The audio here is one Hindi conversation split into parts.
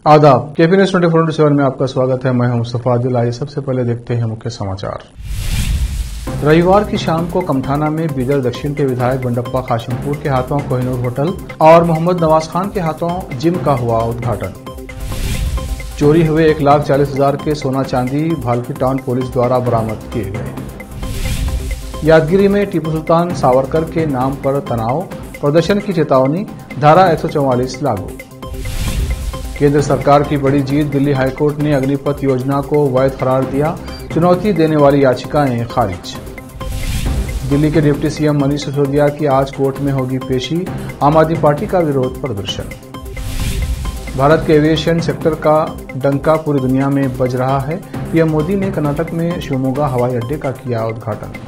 आदाब, केपी न्यूज 24/7 में आपका स्वागत है। मैं हूं मुस्तफा आदिल। आइए सबसे पहले देखते हैं मुख्य समाचार। रविवार की शाम को कमठाना में बीदर दक्षिण के विधायक बंडप्पा काशिमपुर के हाथों कोहिनूर होटल और मोहम्मद नवाज खान के हाथों जिम का हुआ उद्घाटन। चोरी हुए 1,40,000 के सोना चांदी भालकी टाउन पुलिस द्वारा बरामद किए गए। यादगिरी में टीपू सुल्तान सावरकर के नाम पर तनाव, प्रदर्शन की चेतावनी, धारा 144 लागू। केंद्र सरकार की बड़ी जीत, दिल्ली हाईकोर्ट ने अग्निपथ योजना को वैध करार दिया, चुनौती देने वाली याचिकाएं खारिज। दिल्ली के डिप्टी सीएम मनीष सिसोदिया की आज कोर्ट में होगी पेशी, आम आदमी पार्टी का विरोध प्रदर्शन। भारत के एविएशन सेक्टर का डंका पूरी दुनिया में बज रहा है। पीएम मोदी ने कर्नाटक में शिवमोगा हवाई अड्डे का किया उद्घाटन।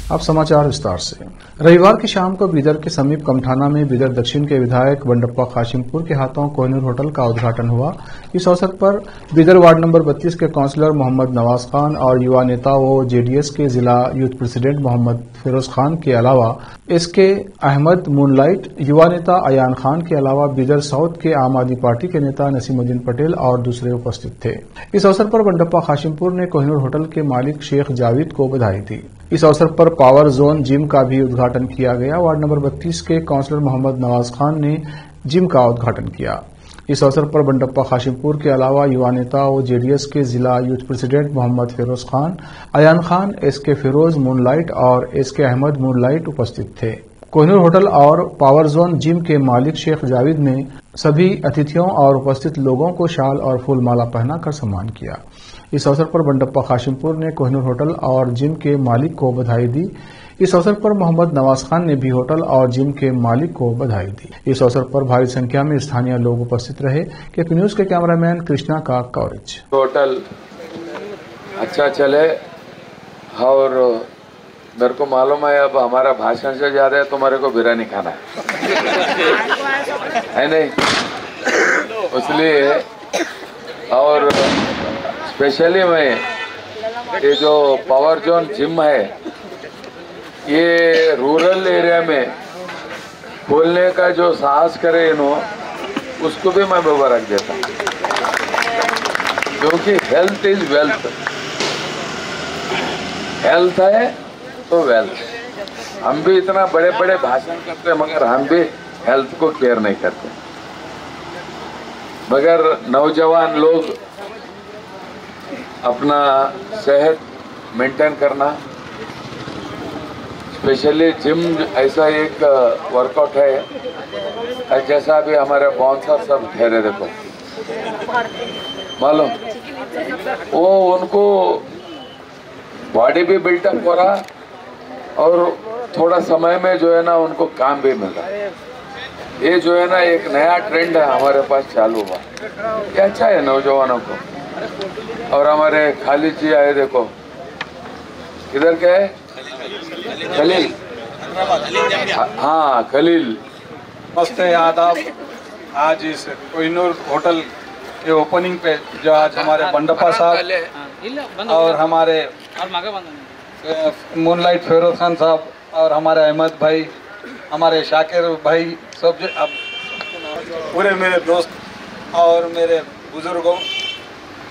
अब समाचार विस्तार से। रविवार की शाम को बीदर के समीप कमठाना में बीदर दक्षिण के विधायक बंडप्पा काशिमपुर के हाथों कोहिनूर होटल का उद्घाटन हुआ। इस अवसर पर बीदर वार्ड नंबर 32 के काउंसलर मोहम्मद नवाज खान और युवा नेता व जेडीएस के जिला यूथ प्रेसिडेंट मोहम्मद फिरोज खान के अलावा एसके अहमद मूनलाइट, युवा नेता अयान खान के अलावा बीदर साउथ के आम आदमी पार्टी के नेता नसीमुद्दीन पटेल और दूसरे उपस्थित थे। इस अवसर पर बंडप्पा काशिमपुर ने कोहिनूर होटल के मालिक शेख जावेद को बधाई दी। इस अवसर पर पावर जोन जिम का भी उद्घाटन किया गया। वार्ड नंबर 32 के काउंसलर मोहम्मद नवाज खान ने जिम का उद्घाटन किया। इस अवसर पर बंडप्पा काशिमपुर के अलावा युवा नेता और जेडीएस के जिला youth president Mohammad Firoz Khan, Ayan Khan, SK Firoz Moonlight और एसके अहमद मूनलाइट उपस्थित थे। कोहिनूर होटल और पावर जोन जिम के मालिक शेख जावेद ने सभी अतिथियों और उपस्थित लोगों को शाल और फूल माला पहनाकर सम्मान किया। इस अवसर पर बंडप्पा काशिमपुर ने कोहिनूर होटल और जिम के मालिक को बधाई दी। इस अवसर पर मोहम्मद नवाज खान ने भी होटल और जिम के मालिक को बधाई दी। इस अवसर पर भारी संख्या में स्थानीय लोग उपस्थित रहे। केपी न्यूज के कैमरामैन कृष्णा का कवरेज। होटल अच्छा चले और मेरे को मालूम है अब हमारा भाषण से ज्यादा है तुम्हारे को बिरयानी खाना है नहीं, इसलिए और स्पेशली मैं ये जो पावर जोन जिम है ये रूरल एरिया में खोलने का जो साहस करे इन्होंने उसको भी मैं मुबारक देता हूँ, क्योंकि हेल्थ इज वेल्थ। हेल्थ है तो वेल्थ। हम भी इतना बड़े बड़े भाषण करते हैं मगर हम भी हेल्थ को केयर नहीं करते। मगर नौजवान लोग अपना सेहत मेंटेन करना, स्पेशली जिम ऐसा एक वर्कआउट है जैसा भी हमारे बाउंसर सब ठहरे देखो मालूम, वो उनको बॉडी भी बिल्टअप हो रहा और थोड़ा समय में जो है ना उनको काम भी मिल रहा है। ये जो है ना एक नया ट्रेंड है हमारे पास चालू हुआ, ये अच्छा है नौजवानों को। और हमारे खालिद जी आए देखो, किधर के है? खलील, हाँ खलील। नमस्ते, आदाब। आज इस कोहिनूर होटल के ओपनिंग पे जो आज हमारे बंडप्पा साहब और हमारे मूनलाइट फिरोज खान साहब और हमारे अहमद भाई, हमारे शाकिर भाई, सब जो अब पूरे मेरे दोस्त और मेरे बुजुर्गों,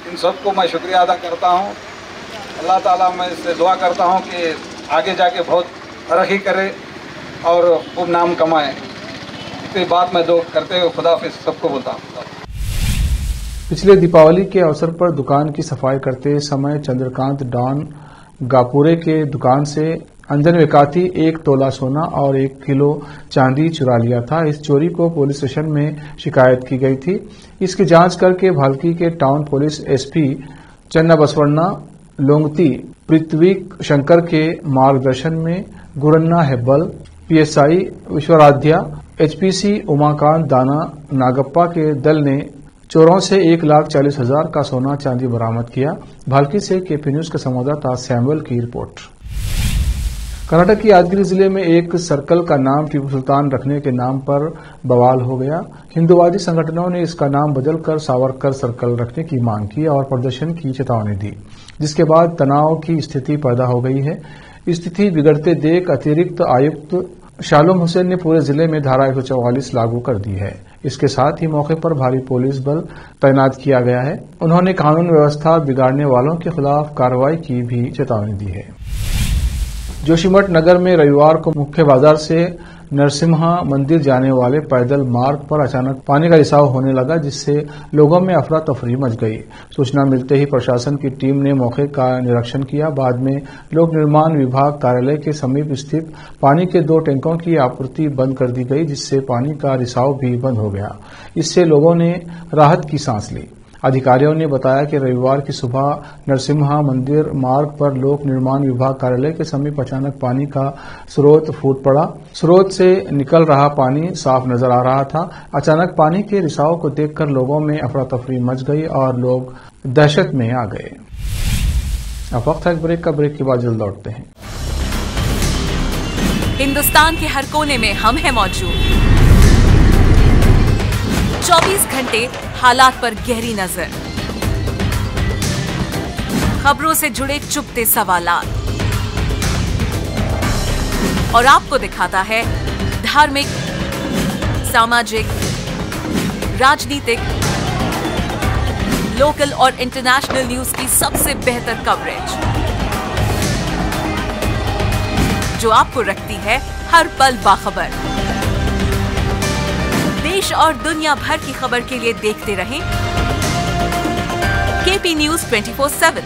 इन सबको मैं शुक्रिया अदा करता हूँ। अल्लाह ताला मैं इससे दुआ करता हूँ कि आगे जाके बहुत तरक्की करे और खूब नाम कमाए। इतनी बात मैं दो करते हुए खुदाफिज सबको बोलता हूँ। पिछले दीपावली के अवसर पर दुकान की सफाई करते समय चंद्रकांत डॉन गापुरे के दुकान से अंजन वेकाती 1 तोला सोना और 1 किलो चांदी चुरा लिया था। इस चोरी को पुलिस स्टेशन में शिकायत की गई थी। इसकी जांच करके भालकी के टाउन पुलिस एसपी चन्ना बसवन्ना लोंगती पृथ्वीक शंकर के मार्गदर्शन में गुरन्ना हेब्बल, पीएसआई विश्वराध्या, एचपीसी उमाकांत दाना नागप्पा के दल ने चोरों से 1,40,000 का सोना चांदी बरामद किया। भालकी से केपी न्यूज के संवाददाता सैमुअल की रिपोर्ट। कर्नाटक की यादगिरी जिले में एक सर्कल का नाम टीपू सुल्तान रखने के नाम पर बवाल हो गया। हिंदुवादी संगठनों ने इसका नाम बदलकर सावरकर सर्कल रखने की मांग की और प्रदर्शन की चेतावनी दी, जिसके बाद तनाव की स्थिति पैदा हो गई है। स्थिति बिगड़ते देख अतिरिक्त आयुक्त शालूम हुसैन ने पूरे जिले में धारा 144 लागू कर दी है। इसके साथ ही मौके पर भारी पुलिस बल तैनात किया गया है। उन्होंने कानून व्यवस्था बिगाड़ने वालों के खिलाफ कार्रवाई की भी चेतावनी दी है। जोशीमठ नगर में रविवार को मुख्य बाजार से नरसिम्हा मंदिर जाने वाले पैदल मार्ग पर अचानक पानी का रिसाव होने लगा, जिससे लोगों में अफरा तफरी मच गई। सूचना मिलते ही प्रशासन की टीम ने मौके का निरीक्षण किया। बाद में लोक निर्माण विभाग कार्यालय के समीप स्थित पानी के 2 टैंकों की आपूर्ति बंद कर दी गई, जिससे पानी का रिसाव भी बंद हो गया। इससे लोगों ने राहत की सांस ली। अधिकारियों ने बताया कि रविवार की सुबह नरसिम्हा मंदिर मार्ग पर लोक निर्माण विभाग कार्यालय के समीप अचानक पानी का स्रोत फूट पड़ा। स्रोत से निकल रहा पानी साफ नजर आ रहा था। अचानक पानी के रिसाव को देखकर लोगों में अफरा तफरी मच गई और लोग दहशत में आ गए। अब वक्त है ब्रेक का। ब्रेक के बाद जल्द लौटते हैं। हिंदुस्तान के हर कोने में हम हैं मौजूद। 24 घंटे हालात पर गहरी नजर, खबरों से जुड़े चुपते सवालात और आपको दिखाता है धार्मिक, सामाजिक, राजनीतिक, लोकल और इंटरनेशनल न्यूज की सबसे बेहतर कवरेज, जो आपको रखती है हर पल बाखबर। देश और दुनिया भर की खबर के लिए देखते रहें KP news 24/7।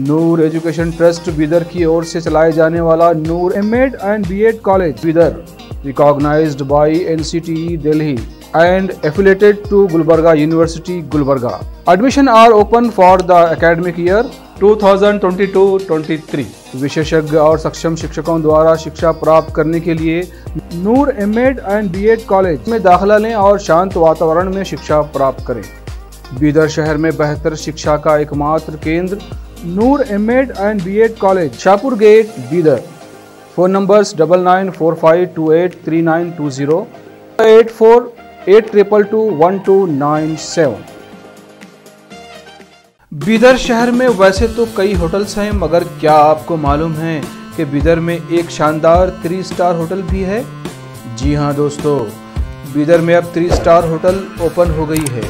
Noor education trust Bidar की ओर से चलाए जाने वाला Noor MEd and BEd college Bidar, recognised by NCTE Delhi and affiliated to Gulbarga University, Gulbarga. Admission are open for the academic year 2022-23. विशेषज्ञ और सक्षम शिक्षकों द्वारा शिक्षा प्राप्त करने के लिए नूर एमएड एंड बीएड कॉलेज में दाखिला लें और शांत वातावरण में शिक्षा प्राप्त करें। बीदर शहर में बेहतर शिक्षा का एकमात्र केंद्र Noor MEd and BEd college, Shahpur gate, Bidar. Phone numbers 9945283920, 8482221297। Bidar शहर में वैसे तो कई होटल्स हैं, मगर क्या आपको मालूम है कि बीदर में एक शानदार 3 स्टार होटल भी है? जी हाँ दोस्तों, बीदर में अब 3 स्टार होटल ओपन हो गई है।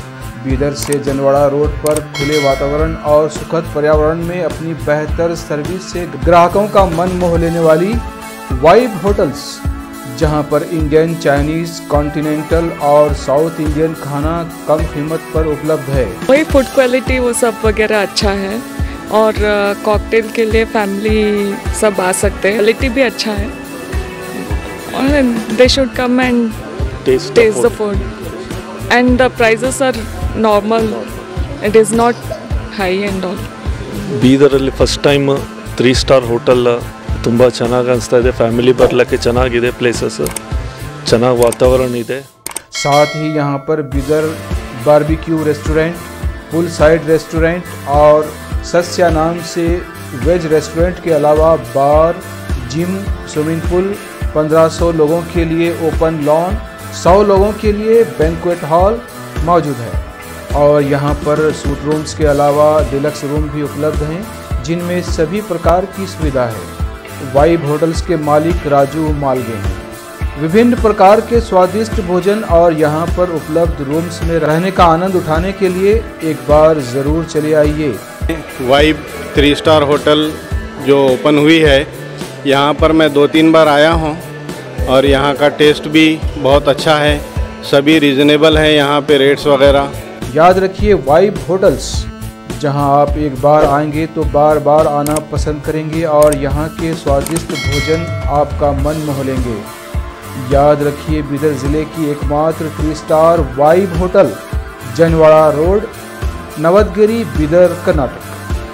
बीदर से जनवाड़ा रोड पर खुले वातावरण और सुखद पर्यावरण में अपनी बेहतर सर्विस से ग्राहकों का मन मोह लेने वाली वाइब होटल्स, जहां पर इंडियन, चाइनीज, कॉन्टिनेंटल और साउथ इंडियन खाना कम कीमत पर उपलब्ध है। वही फूड क्वालिटी वो सब वगैरह अच्छा है और कॉकटेल के लिए फैमिली सब आ सकते हैं। क्वालिटी भी अच्छा है और they should come and taste the food and the prices are normal, it is not high and all. ಬೀದರಲ್ಲಿ ಫಸ್ಟ್ ಟೈಮ್ 3 ಸ್ಟಾರ್ ಹೋಟೆಲ್ ತುಂಬ ಚೆನ್ನಾಗಿ ಅನಿಸ್ತಾ ಇದೆ। ಫ್ಯಾಮಿಲಿ ಬರಲಿಕ್ಕೆ ಚೆನ್ನಾಗಿದೆ, ಪ್ಲೇಸಸ್ ಚೆನ್ನಾಗಿ ವಾತಾವರಣ ಇದೆ। साथ ही यहाँ पर बीदर बारबेक्यू रेस्टोरेंट, पुल साइड रेस्टोरेंट और सस्या नाम से वेज रेस्टोरेंट के अलावा बार, जिम, स्विमिंग पूल, 1500 लोगों के लिए ओपन लॉन, 100 लोगों के लिए बैंक्वेट हॉल मौजूद है। और यहाँ पर सूट रूम्स के अलावा डिलक्स रूम भी उपलब्ध हैं, जिनमें सभी प्रकार की सुविधा है। वाइब होटल्स के मालिक राजू मालगे हैं। विभिन्न प्रकार के स्वादिष्ट भोजन और यहाँ पर उपलब्ध रूम्स में रहने का आनंद उठाने के लिए एक बार ज़रूर चले आइए। वाइब 3 स्टार होटल जो ओपन हुई है, यहाँ पर मैं 2-3 बार आया हूँ और यहाँ का टेस्ट भी बहुत अच्छा है। सभी रीज़नेबल है यहाँ पे रेट्स वगैरह। याद रखिए, वाइब होटल्स, जहां आप एक बार आएंगे तो बार बार आना पसंद करेंगे और यहाँ के स्वादिष्ट भोजन आपका मन मोह लेंगे। याद रखिए, बीदर ज़िले की एकमात्र 3 star vibe hotel, Janwada road, Navadgiri, Bidar, Karnataka.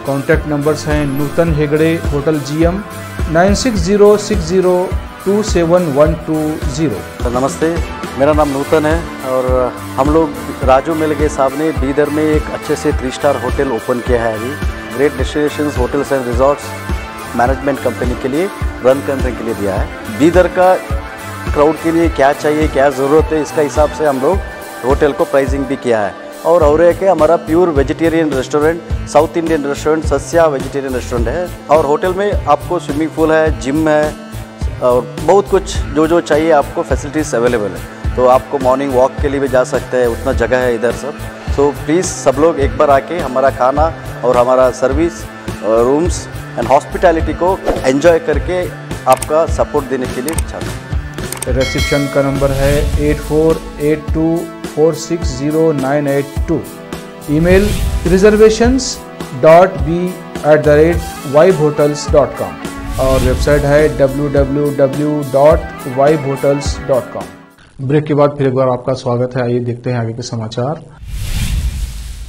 Contact numbers हैं नूतन हेगड़े, होटल GM 9606027120। नमस्ते, मेरा नाम नूतन है और हम लोग राजू मिलगे साहब ने बीदर में एक अच्छे से 3 स्टार होटल ओपन किया है अभी। Great destinations hotels and resorts management company के लिए रन करने के लिए दिया है। बीदर का क्राउड के लिए क्या चाहिए, क्या ज़रूरत है, इसका हिसाब से हम लोग होटल को प्राइसिंग भी किया है। और एक है हमारा pure vegetarian restaurant, South Indian restaurant, Sasya vegetarian restaurant है। और होटल में आपको स्विमिंग पूल है, जिम है और बहुत कुछ जो चाहिए आपको फैसिलिटीज़ अवेलेबल है। तो आपको मॉर्निंग वॉक के लिए भी जा सकते हैं, उतना जगह है इधर सब। तो प्लीज़ सब लोग एक बार आके हमारा खाना और हमारा सर्विस, रूम्स एंड हॉस्पिटैलिटी को एंजॉय करके आपका सपोर्ट देने के लिए चाहते हैं। रिसेप्शन का नंबर है 8482460982। ईमेल reservations.b@vibehotels.com और वेबसाइट है www.vibehotels.com। ब्रेक के बाद फिर एक बार आपका स्वागत है। आइए देखते हैं आगे के समाचार।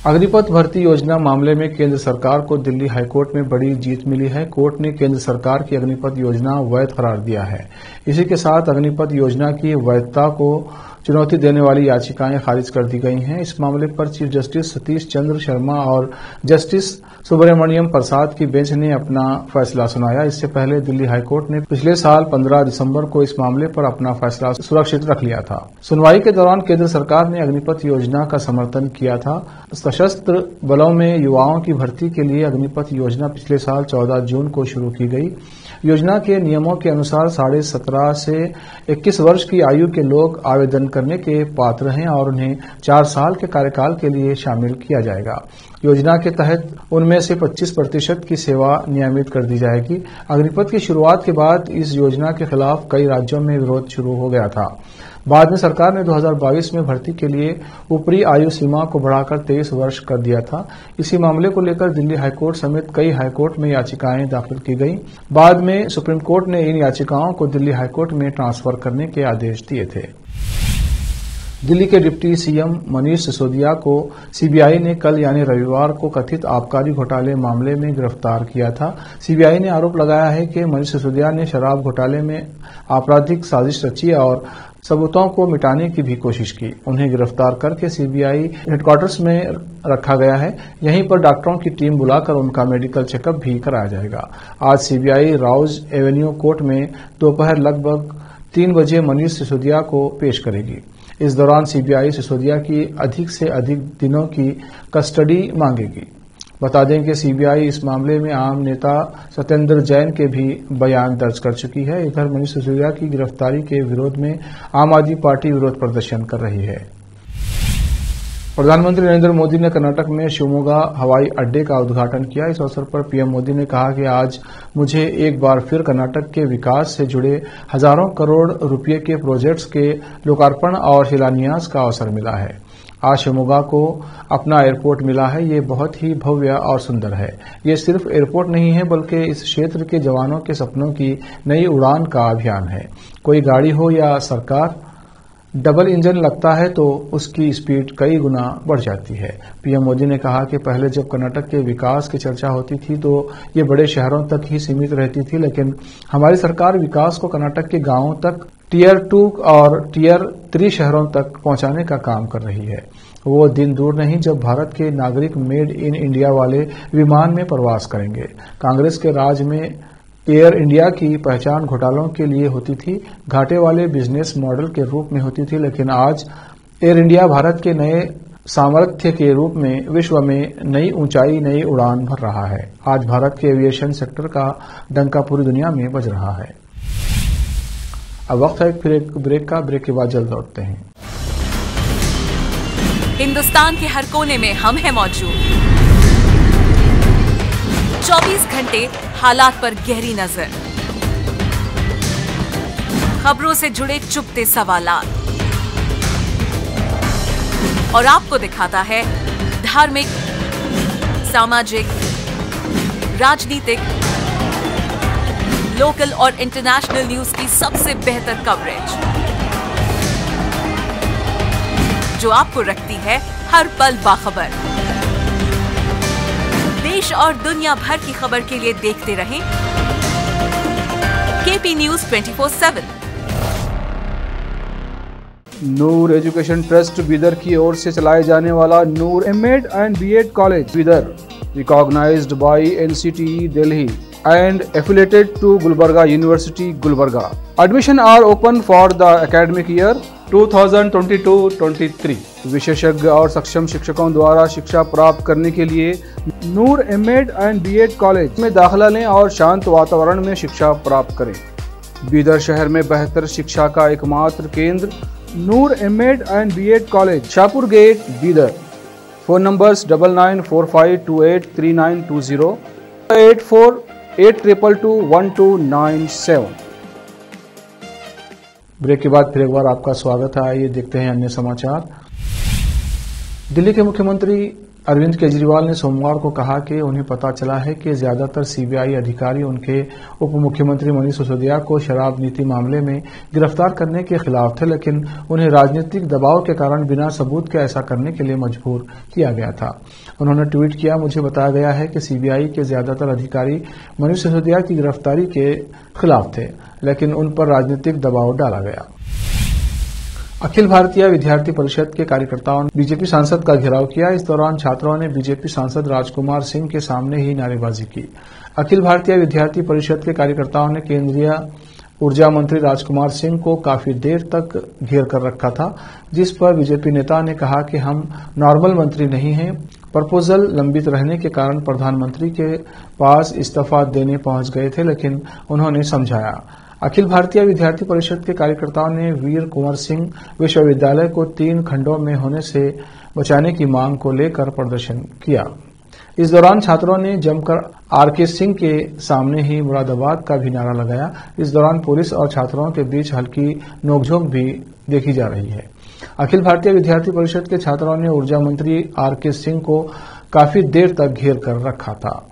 अग्निपथ भर्ती योजना मामले में केंद्र सरकार को दिल्ली हाईकोर्ट में बड़ी जीत मिली है। कोर्ट ने केंद्र सरकार की अग्निपथ योजना वैध करार दिया है। इसी के साथ अग्निपथ योजना की वैधता को चुनौती देने वाली याचिकाएं खारिज कर दी गई हैं। इस मामले पर चीफ जस्टिस सतीश चंद्र शर्मा और जस्टिस सुब्रमण्यम प्रसाद की बेंच ने अपना फैसला सुनाया। इससे पहले दिल्ली हाईकोर्ट ने पिछले साल 15 दिसंबर को इस मामले पर अपना फैसला सुरक्षित रख लिया था। सुनवाई के दौरान केंद्र सरकार ने अग्निपथ योजना का समर्थन किया था। सशस्त्र बलों में युवाओं की भर्ती के लिए अग्निपथ योजना पिछले साल 14 जून को शुरू की गई। योजना के नियमों के अनुसार 17.5 से 21 वर्ष की आयु के लोग आवेदन करने के पात्र हैं और उन्हें 4 साल के कार्यकाल के लिए शामिल किया जाएगा। योजना के तहत उनमें से 25% की सेवा नियमित कर दी जाएगी। अग्निपथ की शुरुआत के बाद इस योजना के खिलाफ कई राज्यों में विरोध शुरू हो गया था। बाद में सरकार ने 2022 में भर्ती के लिए ऊपरी आयु सीमा को बढ़ाकर 23 वर्ष कर दिया था। इसी मामले को लेकर दिल्ली हाईकोर्ट समेत कई हाईकोर्ट में याचिकाएं दाखिल की गईं। बाद में सुप्रीम कोर्ट ने इन याचिकाओं को दिल्ली हाईकोर्ट में ट्रांसफर करने के आदेश दिए थे। दिल्ली के डिप्टी सीएम मनीष सिसोदिया को सीबीआई ने कल यानी रविवार को कथित आबकारी घोटाले मामले में गिरफ्तार किया था। सीबीआई ने आरोप लगाया है कि मनीष सिसोदिया ने शराब घोटाले में आपराधिक साजिश रची और सबूतों को मिटाने की भी कोशिश की। उन्हें गिरफ्तार करके सीबीआई हेडक्वार्टर्स में रखा गया है। यहीं पर डॉक्टरों की टीम बुलाकर उनका मेडिकल चेकअप भी कराया जाएगा। आज सीबीआई राउज एवेन्यू कोर्ट में दोपहर लगभग 3 बजे मनीष सिसोदिया को पेश करेगी। इस दौरान सीबीआई सिसोदिया की अधिक से अधिक दिनों की कस्टडी मांगेगी। बता दें कि सीबीआई इस मामले में आम नेता सत्येंद्र जैन के भी बयान दर्ज कर चुकी है। इधर मनीष सिसोदिया की गिरफ्तारी के विरोध में आम आदमी पार्टी विरोध प्रदर्शन कर रही है। प्रधानमंत्री नरेंद्र मोदी ने कर्नाटक में शिवमोगा हवाई अड्डे का उद्घाटन किया। इस अवसर पर पीएम मोदी ने कहा कि आज मुझे एक बार फिर कर्नाटक के विकास से जुड़े हजारों करोड़ रुपये के प्रोजेक्ट्स के लोकार्पण और शिलान्यास का अवसर मिला है। आज शिवमोगा को अपना एयरपोर्ट मिला है। ये बहुत ही भव्य और सुंदर है। ये सिर्फ एयरपोर्ट नहीं है बल्कि इस क्षेत्र के जवानों के सपनों की नई उड़ान का अभियान है। कोई गाड़ी हो या सरकार, डबल इंजन लगता है तो उसकी स्पीड कई गुना बढ़ जाती है। पीएम मोदी ने कहा कि पहले जब कर्नाटक के विकास की चर्चा होती थी तो ये बड़े शहरों तक ही सीमित रहती थी, लेकिन हमारी सरकार विकास को कर्नाटक के गांवों तक, टियर 2 और टियर 3 शहरों तक पहुंचाने का काम कर रही है। वो दिन दूर नहीं जब भारत के नागरिक मेड इन इंडिया वाले विमान में प्रवास करेंगे। कांग्रेस के राज में एयर इंडिया की पहचान घोटालों के लिए होती थी, घाटे वाले बिजनेस मॉडल के रूप में होती थी, लेकिन आज एयर इंडिया भारत के नए सामर्थ्य के रूप में विश्व में नई ऊंचाई, नई उड़ान भर रहा है। आज भारत के एविएशन सेक्टर का डंका पूरी दुनिया में बज रहा है। अब वक्त है फिर एक ब्रेक का। ब्रेक के बाद जल्द लौटते हैं। हिंदुस्तान के हर कोने में हम हैं मौजूद। 24 घंटे हालात पर गहरी नजर, खबरों से जुड़े चुपते सवालात और आपको दिखाता है धार्मिक, सामाजिक, राजनीतिक, लोकल और इंटरनेशनल न्यूज की सबसे बेहतर कवरेज जो आपको रखती है हर पल बाखबर। देश और दुनिया भर की खबर के लिए देखते रहें KP news 24/7। Noor education trust Bidar की ओर से चलाए जाने वाला Noor MEd and BEd college Bidar, recognised by NCTE Delhi, and affiliated to Gulbarga University, Gulbarga. Admission are open for the academic year 2022-23. विशेषज्ञ और सक्षम शिक्षकों द्वारा शिक्षा प्राप्त करने के लिए नूर एमएड एंड बीएड कॉलेज में दाखिला लें और शांत वातावरण में शिक्षा प्राप्त करें। बीदर शहर में बेहतर शिक्षा का एकमात्र केंद्र Noor MEd and BEd college, Shahpur gate, Bidar. Phone numbers 9945283920, 8482221297। Break के बाद फिर एक बार आपका स्वागत है। आइए देखते हैं अन्य समाचार। दिल्ली के मुख्यमंत्री अरविंद केजरीवाल ने सोमवार को कहा कि उन्हें पता चला है कि ज्यादातर सीबीआई अधिकारी उनके उप मुख्यमंत्री मनीष सिसोदिया को शराब नीति मामले में गिरफ्तार करने के खिलाफ थे, लेकिन उन्हें राजनीतिक दबाव के कारण बिना सबूत के ऐसा करने के लिए मजबूर किया गया था। उन्होंने ट्वीट किया, मुझे बताया गया है कि सीबीआई के ज्यादातर अधिकारी मनीष सिसोदिया की गिरफ्तारी के खिलाफ थे, लेकिन उन पर राजनीतिक दबाव डाला गया। अखिल भारतीय विद्यार्थी परिषद के कार्यकर्ताओं ने बीजेपी सांसद का घेराव किया। इस दौरान छात्रों ने बीजेपी सांसद राजकुमार सिंह के सामने ही नारेबाजी की। अखिल भारतीय विद्यार्थी परिषद के कार्यकर्ताओं ने केंद्रीय ऊर्जा मंत्री राजकुमार सिंह को काफी देर तक घेर कर रखा था, जिस पर बीजेपी नेता ने कहा कि हम नॉर्मल मंत्री नहीं हैं। प्रपोजल लंबित रहने के कारण प्रधानमंत्री के पास इस्तीफा देने पहुंच गए थे, लेकिन उन्होंने समझाया। अखिल भारतीय विद्यार्थी परिषद के कार्यकर्ताओं ने वीर कुंवर सिंह विश्वविद्यालय को 3 खंडों में होने से बचाने की मांग को लेकर प्रदर्शन किया। इस दौरान छात्रों ने जमकर आरके सिंह के सामने ही मुरादाबाद का भी नारा लगाया। इस दौरान पुलिस और छात्रों के बीच हल्की नोकझोंक भी देखी जा रही है। अखिल भारतीय विद्यार्थी परिषद के छात्रों ने ऊर्जा मंत्री आरके सिंह को काफी देर तक घेर कर रखा था।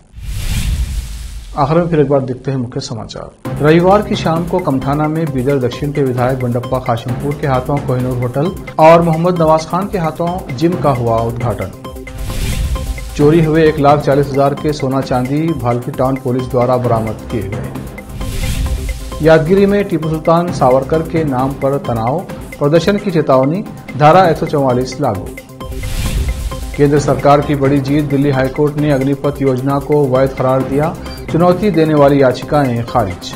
आखिर में फिर एक बार देखते हैं मुख्य समाचार। रविवार की शाम को कमठाना में बीदर दक्षिण के विधायक बंडप्पा काशिमपुर के हाथों कोहिनूर होटल और मोहम्मद नवाज खान के हाथों जिम का हुआ उद्घाटन। चोरी हुए 1,40,000 के सोना चांदी भालकी टाउन पुलिस द्वारा बरामद किए गए। यादगिरी में टीपू सुल्तान सावरकर के नाम पर तनाव, प्रदर्शन की चेतावनी, धारा 144 लागू। केंद्र सरकार की बड़ी जीत, दिल्ली हाईकोर्ट ने अग्निपथ योजना को वैध करार दिया, चुनौती देने वाली याचिकाएं खारिज।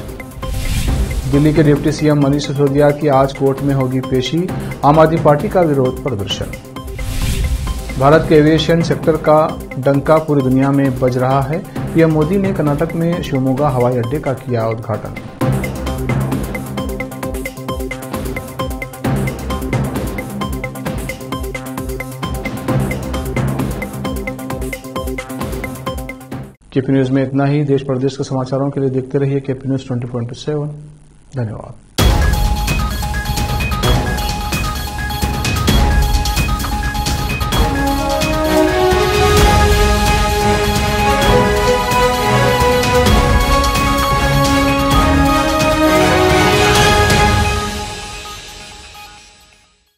दिल्ली के डिप्टी सीएम मनीष सिसोदिया की आज कोर्ट में होगी पेशी, आम आदमी पार्टी का विरोध प्रदर्शन। भारत के एविएशन सेक्टर का डंका पूरी दुनिया में बज रहा है। पीएम मोदी ने कर्नाटक में शिवमोगा हवाई अड्डे का किया उद्घाटन। केपी न्यूज में इतना ही। देश प्रदेश के समाचारों के लिए देखते रहिए केपी न्यूज 24/7। धन्यवाद।